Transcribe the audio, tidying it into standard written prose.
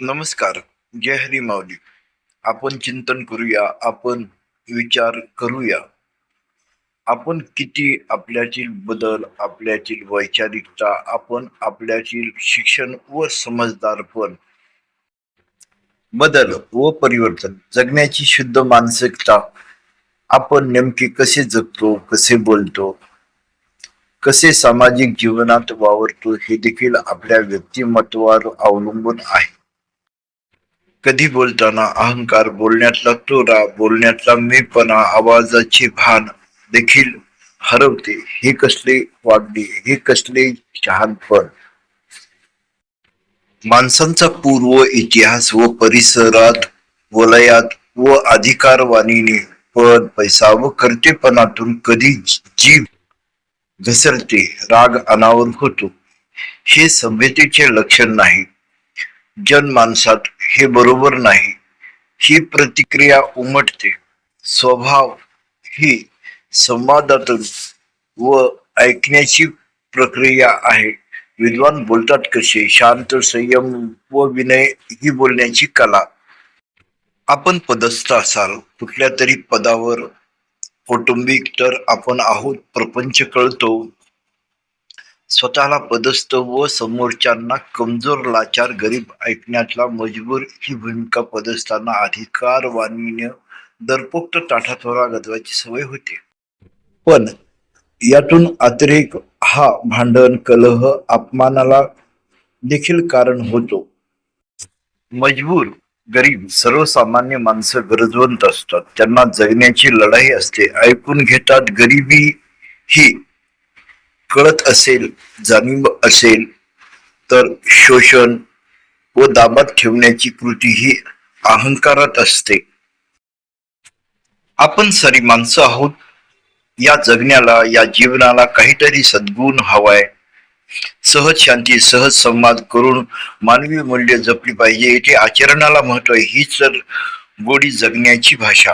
नमस्कार. जय हरी माऊली. आपण चिंतन करूया, आपण विचार करूया. आपण किती आपल्यातील बदल, आपल्यातील वैचारिकता, आपण आपल्यातील शिक्षण व समजदारपण, बदल व परिवर्तन, जगण्याची शुद्ध मानसिकता, आपण नेमके कसे जगतो, कसे बोलतो, कसे सामाजिक जीवनात वावरतो हे देखील आपल्या व्यक्तिमत्वावर अवलंबून आहे. कधी बोलताना अहंकार, बोलण्यातला तोरा, बोलण्यातला मीपणा, आवाजाचे भान देखील हरवते. हे कसले वागणे, हे कसले शहाणपण. माणसांचा पूर्व इतिहास व परिसरात, वलयात व अधिकारवाणीने, पद, पैसा व कर्तेपणातून कधी जीभ घसरते, राग अनावर होतो. हे सभ्यतेचे लक्षण नाही. जनमानसात हे बरोबर नाही. ही प्रतिक्रिया उमटते. स्वभाव ही संवादातून व ऐकण्याची प्रक्रिया आहे. विद्वान बोलतात कसे, शांत, संयम व विनय ही बोलण्याची कला. आपण पदस्थ असाल, कुठल्या तरी पदावर, कौटुंबिक तर आपण आहोत, प्रपंच कळतो. स्वतःला पदस्थ व समोरच्यांना कमजोर, लाचार, गरीब ऐकण्यातला मजबूर ही भूमिका पदस्थांना अधिकारवाणीने दरपोक्त ताठातोरा गजवायची सवय होते. पण यातून अतिरेक हा भांडण, कलह, अपमानाला देखील कारण होतो. मजबूर, गरीब, सर्वसामान्य माणसं गरजवंत असतात. त्यांना जगण्याची लढाई असते. ऐकून घेतात. गरिबी ही कळत असेल, जाणीव असेल तर शोषण व दाबात ठेवण्याची कृती ही अहंकारात असते. आपण सारी माणसं आहोत. या जगण्याला, या जीवनाला काहीतरी सद्गुण हवाय. सहज शांती, सहज संवाद करून मानवी मूल्य जपली पाहिजे. इथे आचरणाला महत्व आहे. हीच तर गोडी जगण्याची भाषा.